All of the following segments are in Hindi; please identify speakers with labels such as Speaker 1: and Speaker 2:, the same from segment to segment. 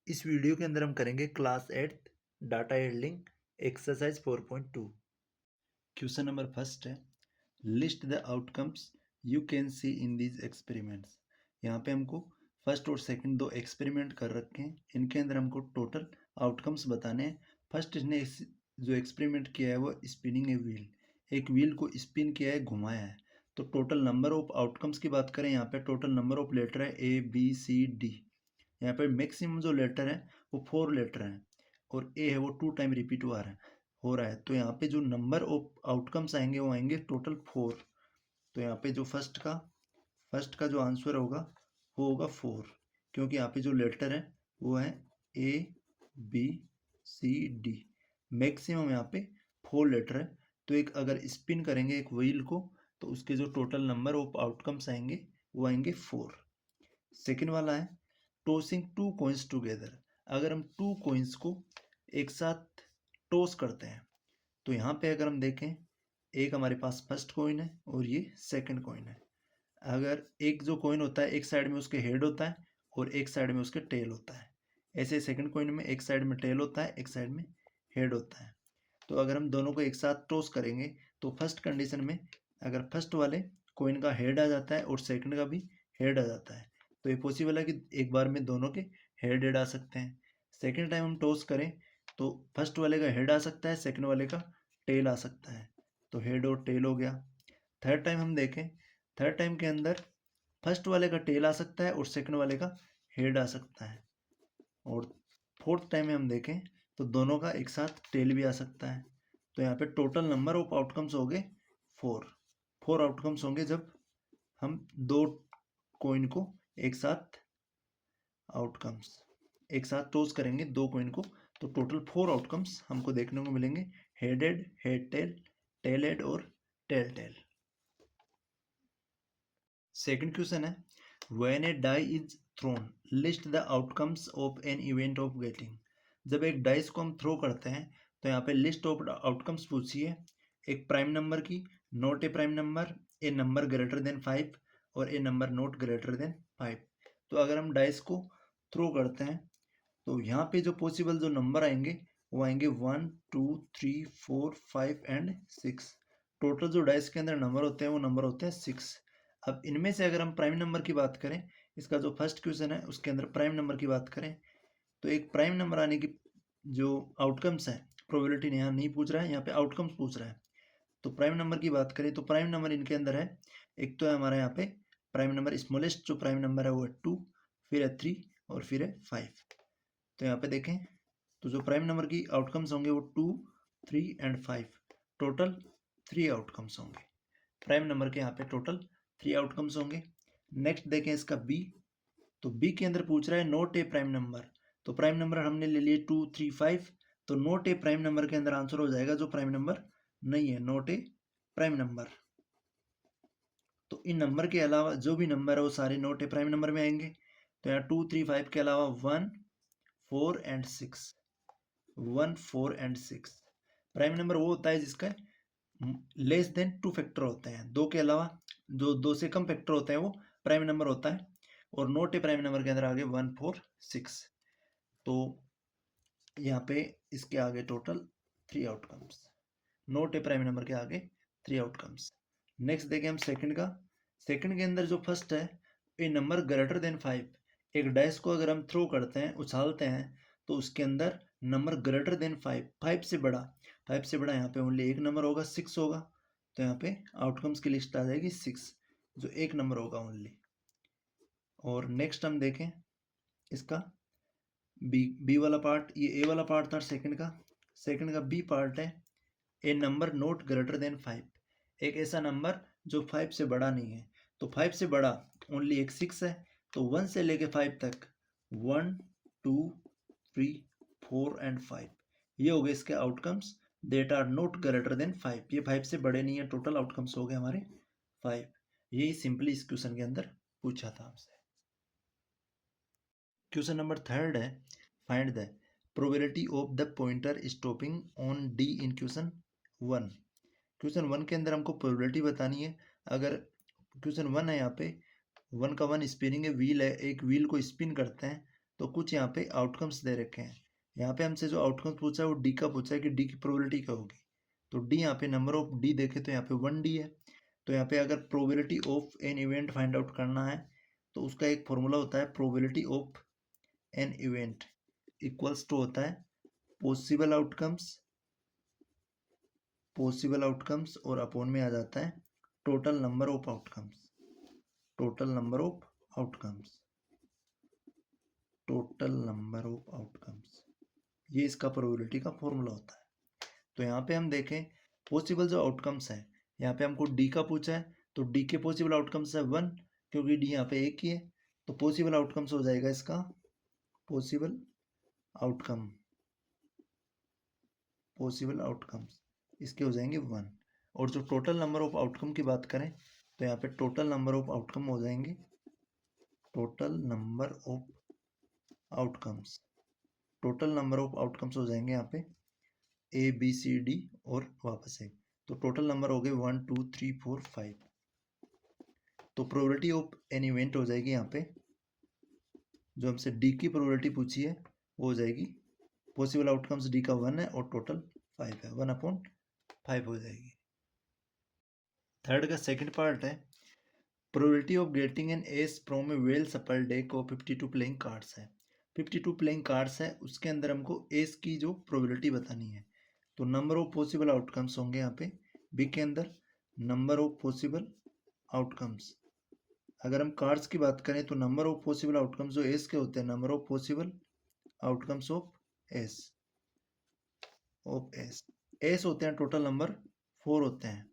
Speaker 1: इस वीडियो के अंदर हम करेंगे class 8 data handling exercise 4.2। Question number first है, list the outcomes you can see in these experiments. यहाँ पे हमको फर्स्ट और सेकंड दो एक्सपेरिमेंट कर रखे हैं, इनके अंदर हमको टोटल आउटकम्स बताने हैं। फर्स्ट इसने जो एक्सपेरिमेंट किया है वो स्पिनिंग ए व्हील, एक व्हील को स्पिन किया है, घुमाया है। तो टोटल नंबर ऑफ आउटकम्स की बात करें, यहाँ पे टोटल नंबर ऑफ लेटर है ABCD। यहाँ पे मैक्सिमम जो लेटर है वो 4 लेटर हैं और ए है वो 2 टाइम रिपीट हो रहा है। तो यहाँ पे जो नंबर ऑफ आउटकम्स आएंगे वो आएंगे टोटल 4। तो यहाँ पे जो फर्स्ट का जो आंसर होगा वो होगा 4, क्योंकि यहाँ पे जो लेटर है वो है ABCD। मैक्सिमम यहाँ पे 4 लेटर है। तो एक अगर स्पिन करेंगे एक व्हील को तो उसके जो टोटल नंबर ऑफ आउटकम्स आएंगे वो आएंगे 4। सेकेंड वाला है टॉसिंग 2 कॉइन्स टुगेदर। अगर हम 2 कॉइन्स को एक साथ टॉस करते हैं तो यहाँ पे अगर हम देखें, एक हमारे पास फर्स्ट कॉइन है और ये सेकंड कॉइन है। अगर एक जो कॉइन होता है एक साइड में उसके हेड होता है और एक साइड में उसके टेल होता है। ऐसे सेकंड कॉइन में एक साइड में टेल होता है, एक साइड में हेड होता है। तो अगर हम दोनों को एक साथ टॉस करेंगे तो फर्स्ट कंडीशन में अगर फर्स्ट वाले कॉइन का हेड आ जाता है और सेकंड का भी हेड आ जाता है तो ये पॉसिबल है कि एक बार में दोनों के हेड हेड आ सकते हैं। सेकंड टाइम हम टॉस करें तो फर्स्ट वाले का हेड आ सकता है, सेकंड वाले का टेल आ सकता है, तो हेड और टेल हो गया। थर्ड टाइम हम देखें, थर्ड टाइम के अंदर फर्स्ट वाले का टेल आ सकता है और सेकंड वाले का हेड आ सकता है। और फोर्थ टाइम में हम देखें तो दोनों का एक साथ टेल भी आ सकता है। तो यहाँ पे टोटल नंबर ऑफ आउटकम्स हो गए 4 आउटकम्स होंगे जब हम दो कॉइन को एक साथ एक साथ टॉस करेंगे दो कॉइन को। तो टोटल 4 आउटकम्स हमको देखने को मिलेंगे, head head, head tail, tail head और टेल टेल। सेकंड क्वेश्चन है, when a die is thrown list the outcomes of an event of getting. जब एक डाइस को हम थ्रो करते हैं तो यहाँ पे लिस्ट ऑफ आउटकम्स पूछिए, एक प्राइम नंबर की, not a prime number, A number greater than 5 और ए नंबर नॉट ग्रेटर देन 5। तो अगर हम डाइस को थ्रो करते हैं तो यहाँ पे जो पॉसिबल जो नंबर आएंगे वो आएंगे 1 2 3 4 5 एंड 6। टोटल जो डाइस के अंदर नंबर होते हैं वो नंबर होते हैं 6। अब इनमें से अगर हम प्राइम नंबर की बात करें, इसका जो फर्स्ट क्वेश्चन है उसके अंदर प्राइम नंबर की बात करें तो एक प्राइम नंबर आने की जो आउटकम्स है, प्रोबेबिलिटी यहाँ नहीं पूछ रहा है, यहाँ पे आउटकम्स पूछ रहा है। तो प्राइम नंबर की बात करें तो प्राइम नंबर इनके अंदर है, एक तो है हमारा यहाँ पे प्राइम नंबर स्मॉलेस्ट जो प्राइम नंबर है वो है 2, फिर है 3 और फिर है 5। तो यहाँ पे देखें तो जो प्राइम नंबर की आउटकम्स होंगे वो 2 3 एंड 5, टोटल 3 आउटकम्स होंगे। प्राइम नंबर के यहाँ पे टोटल 3 आउटकम्स होंगे। नेक्स्ट देखें इसका बी, तो बी के अंदर पूछ रहा है नॉट ए प्राइम नंबर। तो प्राइम नंबर हमने ले लिए 2 3 5, तो नॉट ए प्राइम नंबर के अंदर आंसर हो जाएगा जो प्राइम नंबर नहीं है, नॉट ए प्राइम नंबर। तो इन नंबर के अलावा जो भी नंबर है वो सारे नॉट ए प्राइम नंबर में आएंगे। तो यहाँ 2 3 5 के अलावा 1 4 एंड 6, 1 4 एंड 6। प्राइम नंबर वो होता है जिसका लेस देन 2 फैक्टर होते हैं, दो के अलावा जो 2 से कम फैक्टर होते हैं वो प्राइम नंबर होता है। और नॉट ए प्राइम नंबर के अंदर आगे 1 4 6। तो यहाँ पे इसके आगे total 3 outcomes, not a prime number के आगे 3 आउटकम्स। नेक्स्ट देखें हम सेकंड का, सेकंड के अंदर जो फर्स्ट है ए नंबर ग्रेटर देन 5। एक डाइस को अगर हम थ्रो करते हैं, उछालते हैं, तो उसके अंदर नंबर ग्रेटर देन 5, 5 से बड़ा, 5 से बड़ा यहाँ पे ओनली एक नंबर होगा, 6 होगा। तो यहाँ पे आउटकम्स की लिस्ट आ जाएगी 6, जो एक नंबर होगा ओनली। और नेक्स्ट हम देखें इसका बी वाला पार्ट, ये ए वाला पार्ट था सेकंड का बी पार्ट है, ए नंबर नॉट ग्रेटर देन 5, एक ऐसा नंबर जो 5 से बड़ा नहीं है। तो 5 से बड़ा ओनली एक 6 है, तो 1 से लेके 5 तक 1 2 3 4 एंड 5, ये हो गए इसके outcomes that are not greater than 5, ये 5 से बड़े नहीं है। टोटल आउटकम्स हो गए हमारे 5। यही सिंपली इस क्वेश्चन के अंदर पूछा था हमसे। क्वेश्चन नंबर थर्ड है, find the probability of the pointer stopping on D in question 1। Question 1 के अंदर हमको प्रोबेबिलिटी बतानी है। अगर क्वेश्चन 1 है, यहाँ पे 1 का 1 स्पिनिंग है, व्हील है, एक व्हील को स्पिन करते हैं तो कुछ यहाँ पे आउटकम्स दे रखे हैं। यहाँ पे हमसे जो आउटकम्स पूछा है वो डी का पूछा है कि डी की प्रोबेबिलिटी क्या होगी। तो डी यहाँ पे नंबर ऑफ डी देखे तो यहाँ पे 1D है। तो यहाँ पे अगर probability of an event find out करना है तो उसका एक फॉर्मूला होता है probability of an event equals to होता है पॉसिबल आउटकम्स और अपॉन में आ जाता है total number of outcomes total number of outcomes ये इसका प्रोबेबिलिटी का फॉर्मूला होता है। तो यहाँ पे हम देखें पॉसिबल जो आउटकम्स है, यहाँ पे हमको डी का पूछा है तो डी के पॉसिबल आउटकम्स है 1, क्योंकि डी यहाँ पे एक ही है। तो पॉसिबल आउटकम्स हो जाएगा इसका पॉसिबल आउटकम्स इसके हो जाएंगे 1। और जो टोटल नंबर ऑफ आउटकम की बात करें तो यहाँ पे टोटल नंबर ऑफ आउटकम हो जाएंगे टोटल नंबर ऑफ आउटकम्स हो जाएंगे यहाँ पे ABCD और वापस है। तो टोटल नंबर हो गए 1 2 3 4 5। तो प्रोबेबिलिटी ऑफ एन इवेंट हो जाएगी यहाँ पे, जो हमसे डी की प्रोबेबिलिटी पूछी है वो हो जाएगी पॉसिबल आउटकम्स डी का 1 है और टोटल 5 है, 1/5 हो जाएगी। थर्ड का सेकंड पार्ट है probability of getting an S from A well सफल डेक ऑफ 52 प्लेइंग कार्ड्स है। 52 प्लेइंग कार्ड्स है, उसके अंदर हमको एस की जो प्रोबेबिलिटी बतानी है। तो नंबर ऑफ पॉसिबल आउटकम्स होंगे यहाँ पे बी के अंदर नंबर ऑफ पॉसिबल आउटकम्स। अगर हम कार्ड्स की बात करें तो नंबर ऑफ पॉसिबल आउटकम्स जो एस के होते हैं number of possible outcomes of S S होते हैं टोटल नंबर 4 होते हैं,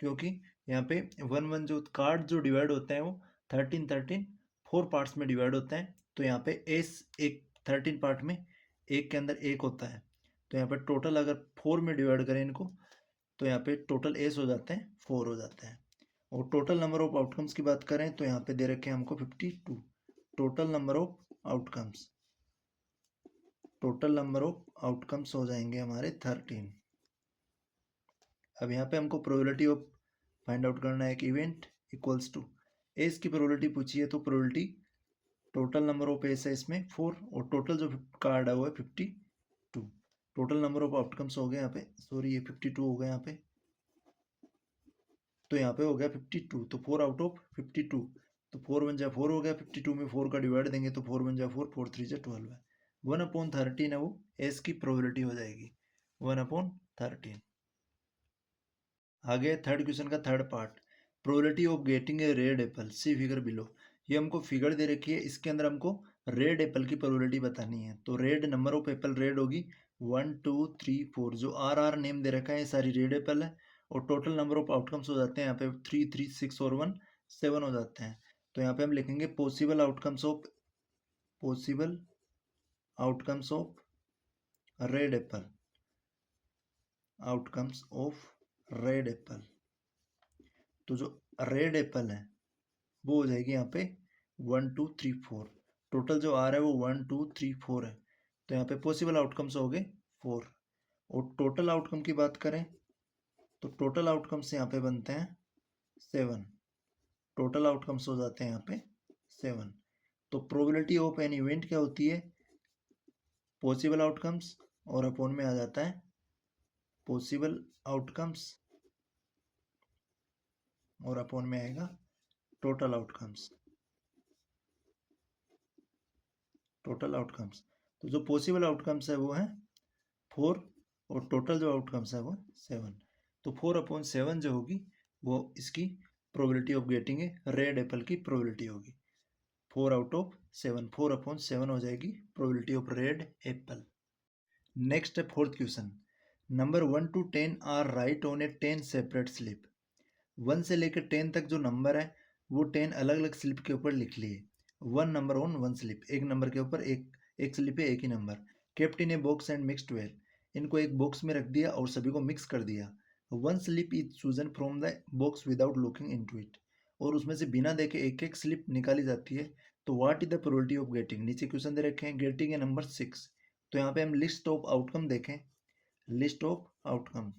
Speaker 1: क्योंकि यहाँ पे 1 जो कार्ड जो डिवाइड होते हैं वो 13 4 पार्ट्स में डिवाइड होते हैं। तो यहाँ पे एस एक 13 पार्ट में एक के अंदर एक होता है। तो यहाँ पे टोटल अगर 4 में डिवाइड करें इनको तो यहाँ पे टोटल एस हो जाते हैं 4 हो जाते हैं। और टोटल नंबर ऑफ आउटकम्स की बात करें तो यहाँ पे दे रखे हैं हमको 52। टोटल नंबर ऑफ आउटकम्स हो जाएंगे हमारे 13। अब यहाँ पे हमको प्रोबेबिलिटी ऑफ फाइंड आउट करना है कि इवेंट इक्वल्स टू एस की प्रोबेबिलिटी पूछी है तो probability total number of S है इसमें 4 और टोटल जो कार्ड है वो है 52। टोटल नंबर ऑफ आउटकम्स हो गए यहाँ पे, सॉरी ये 52 हो गया यहाँ पे, तो यहाँ पे हो गया 52। तो 4 आउट ऑफ 52 तो 4 1 जा 4 हो गया। 52 में 4 का डिवाइड देंगे तो 4 1 जा 4 4 3 जा 12 है। 1/13 है वो एस की प्रोबेबिलिटी हो जाएगी 1/13। आगे थर्ड क्वेश्चन का third part probability of getting a red apple see figure below. ये हमको फिगर दे रखी है, इसके अंदर हमको रेड एप्पल की प्रोबेबिलिटी बतानी है। तो red number of Apple red होगी 1 2 3 4, जो आर नेम दे रखा है ये सारी रेड एप्पल है। और टोटल नंबर ऑफ आउटकम्स हो जाते हैं यहाँ पे 3 3 6 और 1 7 हो जाते हैं। तो यहाँ पे हम लिखेंगे possible outcomes of red Apple तो जो रेड एप्पल है वो हो जाएगी यहाँ पे 1 2 3 4। टोटल जो आ रहा है वो 1 2 3 4 है। तो यहाँ पे पॉसिबल आउटकम्स हो गए 4। और टोटल आउटकम की बात करें तो टोटल आउटकम्स यहाँ पे बनते हैं 7। टोटल आउटकम्स हो जाते हैं यहाँ पे 7। तो प्रोबेबिलिटी ऑफ एन इवेंट क्या होती है पॉसिबल आउटकम्स और अपॉन में आ जाता है पॉसिबल आउटकम्स और अपॉन में आएगा टोटल आउटकम्स। तो जो पॉसिबल आउटकम्स है वो है 4 और टोटल जो आउटकम्स है वो 7। तो 4/7 जो होगी वो इसकी प्रोबेबिलिटी ऑफ गेटिंग है रेड एप्पल की प्रोबेबिलिटी होगी 4/7। 4/7 हो जाएगी probability of red apple. Next है fourth question number 1 to 10 are write on a 10 separate slip. 1 से लेकर 10 तक जो नंबर है वो 10 अलग अलग स्लिप के ऊपर लिख लिए। 1 नंबर ऑन 1 स्लिप, एक नंबर के ऊपर एक स्लिप है एक ही number. Kept in a box and mixed well, इनको एक बॉक्स में रख दिया और सभी को मिक्स कर दिया। 1 slip is chosen from the box without looking into it, और उसमें से बिना देखे एक एक स्लिप निकाली जाती है। तो what is the probability of getting, नीचे क्वेश्चन दे रखे हैं गेटिंग ए नंबर 6। तो यहाँ पे हम लिस्ट ऑफ आउटकम देखें, list of outcome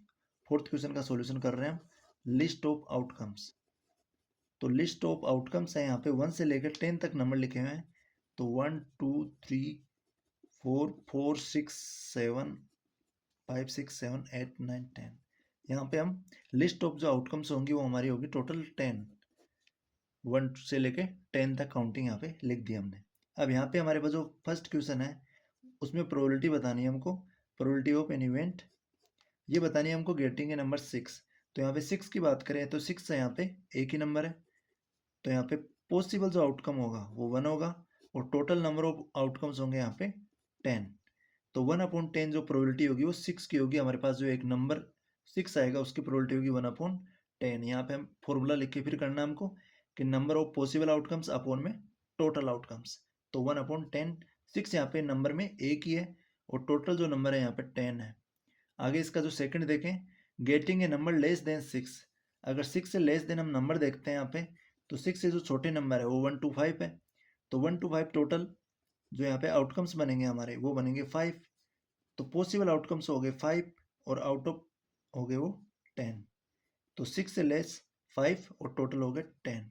Speaker 1: fourth question का सॉल्यूशन कर रहे हैं हम। लिस्ट ऑफ आउटकम्स, तो लिस्ट ऑफ आउटकम्स है यहाँ पे 1 से लेकर 10 तक नंबर लिखे हुए हैं। तो 1 2 3 4 4 6 7 5 6 7 8 9 10। यहाँ पे हम लिस्ट ऑफ जो आउटकम्स होंगी वो हमारी होगी टोटल 10, 1 से लेके 10 तक काउंटिंग यहाँ पे लिख दी हमने। अब यहाँ पे हमारे पास जो फर्स्ट क्वेश्चन है उसमें प्रोबेबिलिटी बतानी है हमको, प्रोबेबिलिटी ऑफ एन इवेंट ये बतानी है हमको गेटिंग ए नंबर 6। तो यहाँ पे 6 की बात करें तो 6 है यहाँ पे एक ही नंबर है, तो यहाँ पे पॉसिबल जो आउटकम होगा वो 1 होगा और टोटल नंबर ऑफ आउटकम्स होंगे यहाँ पे 10। तो 1/10 जो प्रोबेबिलिटी होगी वो 6 की होगी, हमारे पास जो एक नंबर 6 आएगा उसकी प्रोबेबिलिटी होगी 1/10। यहाँ पे हम फॉर्मूला लिख के फिर करना है हमको कि number of possible outcomes upon में टोटल आउटकम्स। तो 1/10, 6 यहाँ पे नंबर में एक ही है और टोटल जो नंबर है यहाँ पे 10 है। आगे इसका जो सेकंड देखें, getting a number less than 6। अगर 6 से लेस देन हम नंबर देखते हैं यहाँ पे, तो 6 से जो छोटे नंबर है वो 1 to 5 है, तो 1 to 5 टोटल जो यहाँ पे आउटकम्स बनेंगे हमारे वो बनेंगे 5। तो पॉसिबल आउटकम्स हो गए 5 और आउट ऑफ हो गए वो 10। तो 6 से लेस 5 और टोटल हो गए 10।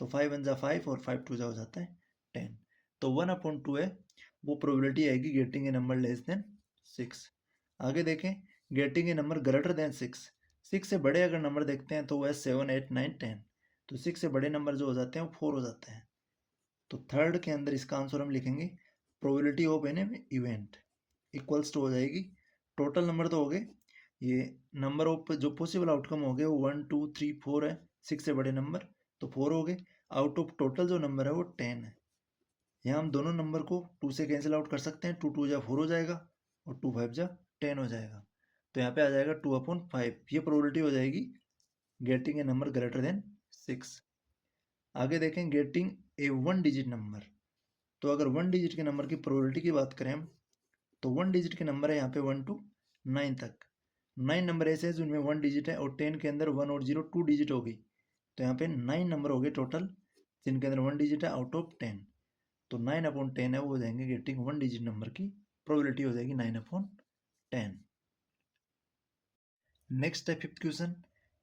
Speaker 1: तो 5 1 जा 5 और 5 2 जा हो जाता है 10। तो 1/2 है वो प्रोबेबिलिटी आएगी getting a number less than 6। आगे देखें, getting a number greater than 6। 6 से बड़े अगर नंबर देखते हैं तो वह 7 8 9 10। तो 6 से बड़े नंबर जो हो जाते हैं वो 4 हो जाते हैं। तो थर्ड के अंदर इसका आंसर हम लिखेंगे probability of an event equals to हो जाएगी, टोटल नंबर तो हो गए, ये नंबर ऑफ जो पॉसिबल आउटकम हो गए वो 1 2 3 4 है, 6 से बड़े नंबर तो 4 हो गए, आउट ऑफ टोटल जो नंबर है वो 10 है। यहाँ हम दोनों नंबर को 2 से कैंसिल आउट कर सकते हैं, 2 2 जा 4 हो जाएगा और 2 5 जा 10 हो जाएगा। तो यहाँ पे आ जाएगा 2/5, ये प्रोबेबिलिटी हो जाएगी getting a number greater than 6। आगे देखें, गेटिंग ए 1 डिजिट नंबर। तो अगर 1 डिजिट के नंबर की प्रोबेबिलिटी की बात करें हम, तो 1 डिजिट के नंबर है यहाँ पे 1 to 9 तक। 9 नंबर ऐसे हैं जिनमें 1 डिजिट है और 10 के अंदर 1 और 0 2 डिजिट हो गई। तो यहाँ पे 9 नंबर हो गए टोटल जिनके अंदर 1 डिजिट है आउट ऑफ 10। तो 9/10 है वो हो जाएंगे गेटिंग 1 डिजिट नंबर की प्रोबेबिलिटी हो जाएगी 9/10। नेक्स्ट है fifth question,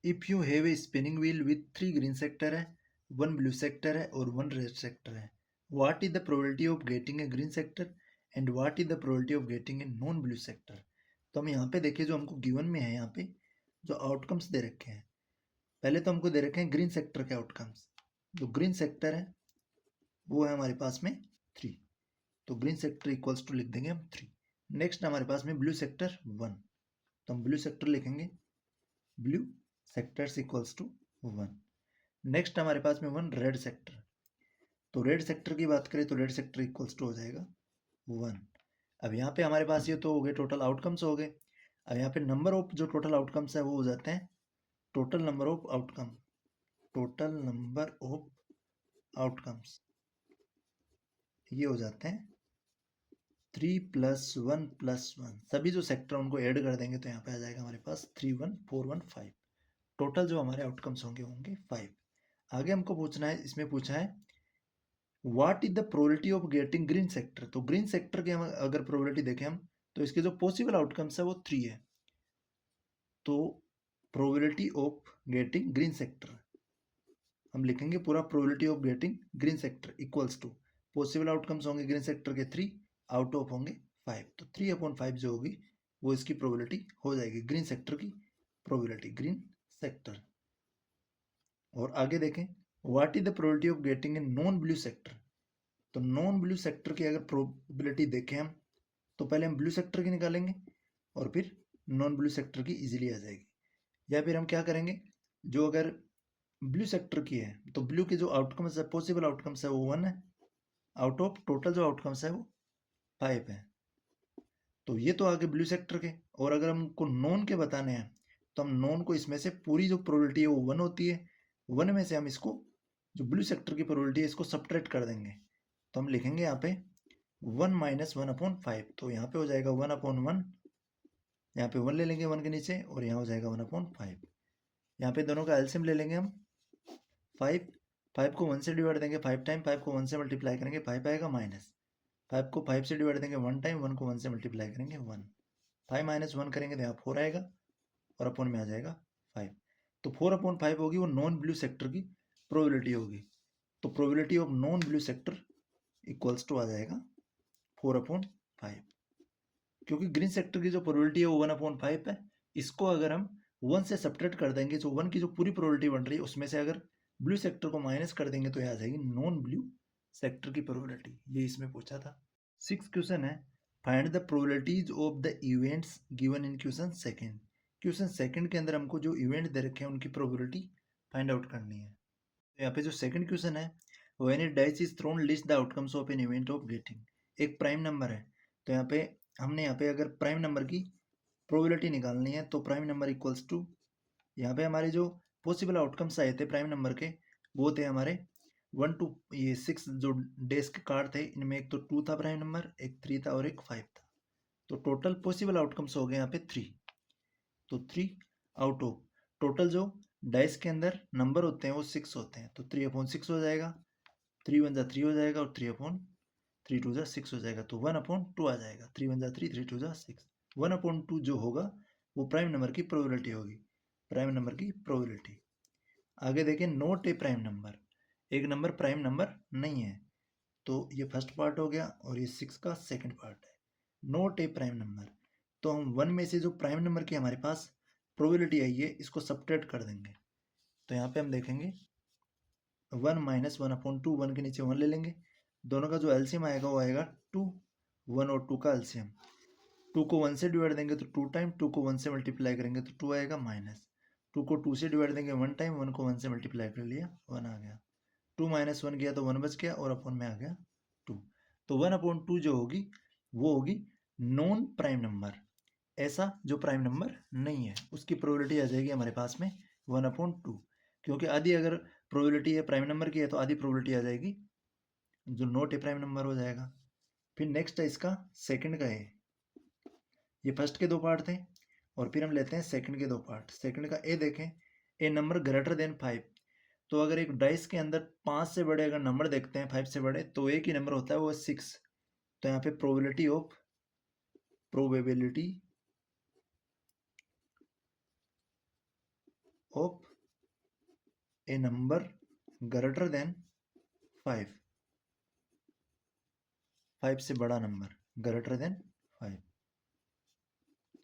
Speaker 1: if you have a spinning wheel with 3 green sector है, 1 ब्लू सेक्टर है और 1 रेड सेक्टर है, what is the probability of getting A green sector and what is the probability of getting a non blue sector. तो हम यहाँ पे देखिए जो हमको गिवन में है यहाँ पे जो आउटकम्स दे रखे हैं, पहले तो हमको दे रखे हैं ग्रीन सेक्टर के आउटकम्स। जो ग्रीन सेक्टर है वो है हमारे पास में 3, तो ग्रीन सेक्टर इक्वल्स टू लिख देंगे हम 3। नेक्स्ट हमारे पास में ब्लू सेक्टर 1, तो हम ब्लू सेक्टर लिखेंगे blue sectors equals to 1। Next हमारे पास में 1 रेड सेक्टर, तो रेड सेक्टर की बात करें तो रेड सेक्टर इक्वल्स टू हो जाएगा 1। अब यहाँ पे हमारे पास ये तो हो गए टोटल आउटकम्स हो गए। अब यहाँ पे नंबर ऑफ जो टोटल आउटकम्स है वो हो जाते हैं total number of outcome, total number of outcomes ये हो जाते हैं 3 + 1 + 1। सभी जो सेक्टर उनको ऐड कर देंगे तो यहाँ पे आ जाएगा हमारे पास 3 1 4 1 5। टोटल जो हमारे आउटकम्स होंगे होंगे 5। आगे हमको पूछना है, इसमें पूछा है what is the probability of getting green sector. तो ग्रीन सेक्टर की हम अगर प्रोबेबिलिटी देखें हम तो इसके जो पॉसिबल आउटकम्स है वो 3 है। तो probability of getting green sector हम लिखेंगे पूरा probability of getting green sector equals to possible outcomes होंगे ग्रीन सेक्टर के 3, आउट ऑफ होंगे 5। तो 3/5 जो होगी वो इसकी प्रोबेबिलिटी हो जाएगी ग्रीन सेक्टर की प्रोबेबिलिटी, ग्रीन सेक्टर। और आगे देखें what is the probability of getting a non blue sector. तो नॉन ब्लू सेक्टर की अगर प्रोबेबिलिटी देखें हम तो पहले हम ब्लू सेक्टर की निकालेंगे और फिर नॉन ब्लू सेक्टर की इजीली आ जाएगी। या फिर हम क्या करेंगे, जो अगर ब्लू सेक्टर की है तो ब्लू के जो आउटकम्स है पॉसिबल आउटकम्स है वो 1 है, आउट ऑफ टोटल जो आउटकम्स है वो 5 है। तो ये तो आगे ब्लू सेक्टर के। और अगर हमको नॉन के बताने हैं तो हम नॉन को इसमें से पूरी जो प्रोबेबिलिटी है वो 1 होती है, 1 में से हम इसको जो ब्लू सेक्टर की प्रोबेबिलिटी है इसको सब्ट्रैक्ट कर देंगे। तो हम लिखेंगे यहाँ पे 1 - 1/5। तो यहाँ पे हो जाएगा 1/1, यहाँ पे 1 ले लेंगे 1 के नीचे और यहाँ हो जाएगा 1/5। यहाँ पे दोनों का एलसीएम ले लेंगे हम 5, 5 को 1 से डिवाइड देंगे 5 टाइम, 5 को 1 से मल्टीप्लाई करेंगे 5 आएगा माइनस, 5 को 5 से डिवाइड देंगे 1 टाइम, 1 को 1 से मल्टीप्लाई करेंगे 1, 5 - 1 करेंगे तो यहाँ 4 आएगा और अपॉन में आ जाएगा 5। तो 4/5 होगी वो नॉन ब्लू सेक्टर की प्रोबेबिलिटी होगी। तो probability of non blue sector equals to आ जाएगा 4/5, क्योंकि ग्रीन सेक्टर की जो प्रोबेबिलिटी है वो 1/5 है। इसको अगर हम 1 से सब्ट्रैक्ट कर देंगे, जो 1 की जो पूरी प्रोबेबिलिटी बन रही है उसमें से अगर ब्लू सेक्टर को माइनस कर देंगे तो ये आ जाएगी नॉन ब्लू सेक्टर की प्रोबेबिलिटी। ये इसमें पूछा था। 6 क्वेश्चन है, find the probabilities of the events given in question second. Question second के अंदर हमको जो इवेंट दे रखे हैं उनकी प्रोबेबिलिटी फाइंड आउट करनी है। तो यहाँ पे जो सेकंड क्वेश्चन है, when A dice is thrown list the outcomes of an event of getting. एक प्राइम नंबर है, तो यहाँ पे हमने यहाँ पे अगर प्राइम नंबर की प्रोबेबिलिटी निकालनी है तो प्राइम नंबर इक्वल्स टू, यहाँ पे हमारे जो पॉसिबल आउटकम्स आए थे प्राइम नंबर के वो थे हमारे 6 जो डेज के कार्ड थे, इनमें एक तो 2 था प्राइम नंबर, एक 3 था और एक 5 था। तो टोटल पॉसिबल आउटकम्स हो गए यहाँ पे 3। तो 3 आउट ऑफ टोटल जो डाइस के अंदर नंबर होते हैं वो 6 होते हैं, तो 3/6 हो जाएगा। 3 1 जा 3 हो जाएगा और 3/3 2 जा 6 हो जाएगा, तो 1/2 आ जाएगा। 3 1 जा 3, 3 2 जा 6। 1/2 जो होगा वो प्राइम नंबर की प्रोबेबिलिटी होगी, प्राइम नंबर की प्रोबेबिलिटी। आगे देखें, नोट ए प्राइम नंबर। एक नंबर प्राइम नंबर नहीं है, तो ये फर्स्ट पार्ट हो गया और ये 6 का सेकंड पार्ट है। नोट ए प्राइम नंबर, तो हम 1 में से जो प्राइम नंबर की हमारे पास प्रोबेबिलिटी आई है इसको सब्ट्रैक्ट कर देंगे। तो यहाँ पे हम देखेंगे 1 - 1/2, 1 के नीचे 1 ले लेंगे, दोनों का जो एलसीएम आएगा वो आएगा 2। 1 और 2 का एलसीएम, 2 को 1 से डिवाइड देंगे तो 2 टाइम, 2 को 1 से मल्टीप्लाई करेंगे तो 2 आएगा, माइनस 2 को 2 से डिवाइड देंगे 1 टाइम, 1 को 1 से मल्टीप्लाई कर लिया 1 आ गया। 2 - 1 किया तो 1 बच गया और अपॉन में आ गया 2। तो 1/2 जो होगी वो होगी नॉन प्राइम नंबर। ऐसा जो प्राइम नंबर नहीं है उसकी प्रोबेबिलिटी आ जाएगी हमारे पास में 1/2, क्योंकि आधी अगर प्रोबेबिलिटी है प्राइम नंबर की है तो आधी प्रोबेबिलिटी आ जाएगी जो नॉट ए प्राइम नंबर हो जाएगा। फिर नेक्स्ट है इसका सेकंड का है, ये फर्स्ट के 2 पार्ट थे और फिर हम लेते हैं सेकंड के 2 पार्ट। सेकंड का ए देखें, ए नंबर ग्रेटर देन 5। तो अगर एक डाइस के अंदर 5 से बड़े अगर नंबर देखते हैं 5 से बड़े तो एक ही नंबर होता है वो 6। तो यहाँ पे probability of A number greater than 5, 5 से बड़ा नंबर ग्रेटर देन 5।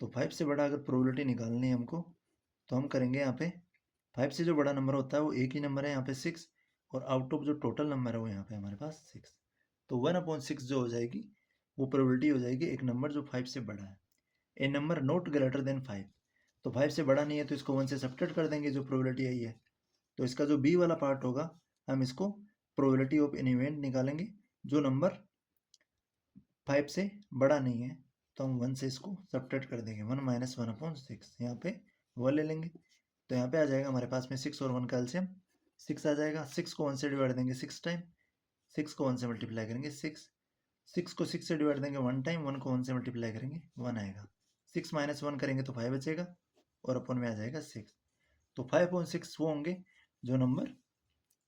Speaker 1: तो 5 से बड़ा अगर प्रोबेबिलिटी निकालनी है हमको तो हम करेंगे यहाँ पे 5 से जो बड़ा नंबर होता है वो एक ही नंबर है यहाँ पे 6, और आउट ऑफ जो टोटल नंबर है वो यहाँ पे हमारे पास 6। तो 1/6 जो हो जाएगी वो प्रोबेबिलिटी हो जाएगी एक नंबर जो 5 से बड़ा है। ए नंबर नॉट ग्रेटर देन 5, तो 5 से बड़ा नहीं है तो इसको 1 से सब्ट्रैक्ट कर देंगे जो प्रोबेबिलिटी आई है। तो इसका जो बी वाला पार्ट होगा हम इसको प्रोबेबिलिटी ऑफ एन इवेंट निकालेंगे जो नंबर 5 से बड़ा नहीं है, तो हम 1 से इसको सब्ट्रैक्ट कर देंगे। 1 - 1/6 यहाँ पे 1 ले लेंगे, तो यहाँ पे आ जाएगा हमारे पास में 6 और 1 का एलसीएम 6 आ जाएगा। 6 को 1 से डिवाइड देंगे 6 टाइम, 6 को 1 से मल्टीप्लाई करेंगे 6, 6 को 6 से डिवाइड देंगे 1 टाइम, 1 को 1 से मल्टीप्लाई करेंगे 1 आएगा। 6 - 1 करेंगे तो 5 बचेगा और अपन में आ जाएगा 6। तो 5/6 वो होंगे जो number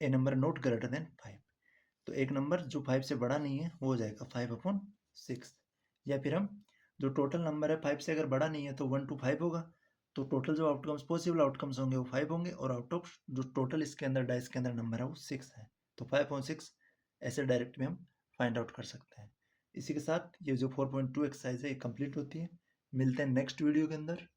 Speaker 1: A number not greater than 5। तो एक नंबर जो 5 से बड़ा नहीं है वो हो जाएगा 5/6। या फिर हम जो टोटल नंबर है 5 से अगर बड़ा नहीं है तो 1 to 5 होगा, तो टोटल जो आउटकम्स पॉसिबल आउटकम्स होंगे वो 5 होंगे, और आउट ऑफ जो टोटल इसके अंदर डाइस के अंदर नंबर है वो 6 है। तो 5/6 ऐसे डायरेक्ट में हम फाइंड आउट कर सकते हैं। इसी के साथ ये जो 4.2 एक्सरसाइज है ये कंप्लीट होती है। मिलते हैं नेक्स्ट वीडियो के अंदर।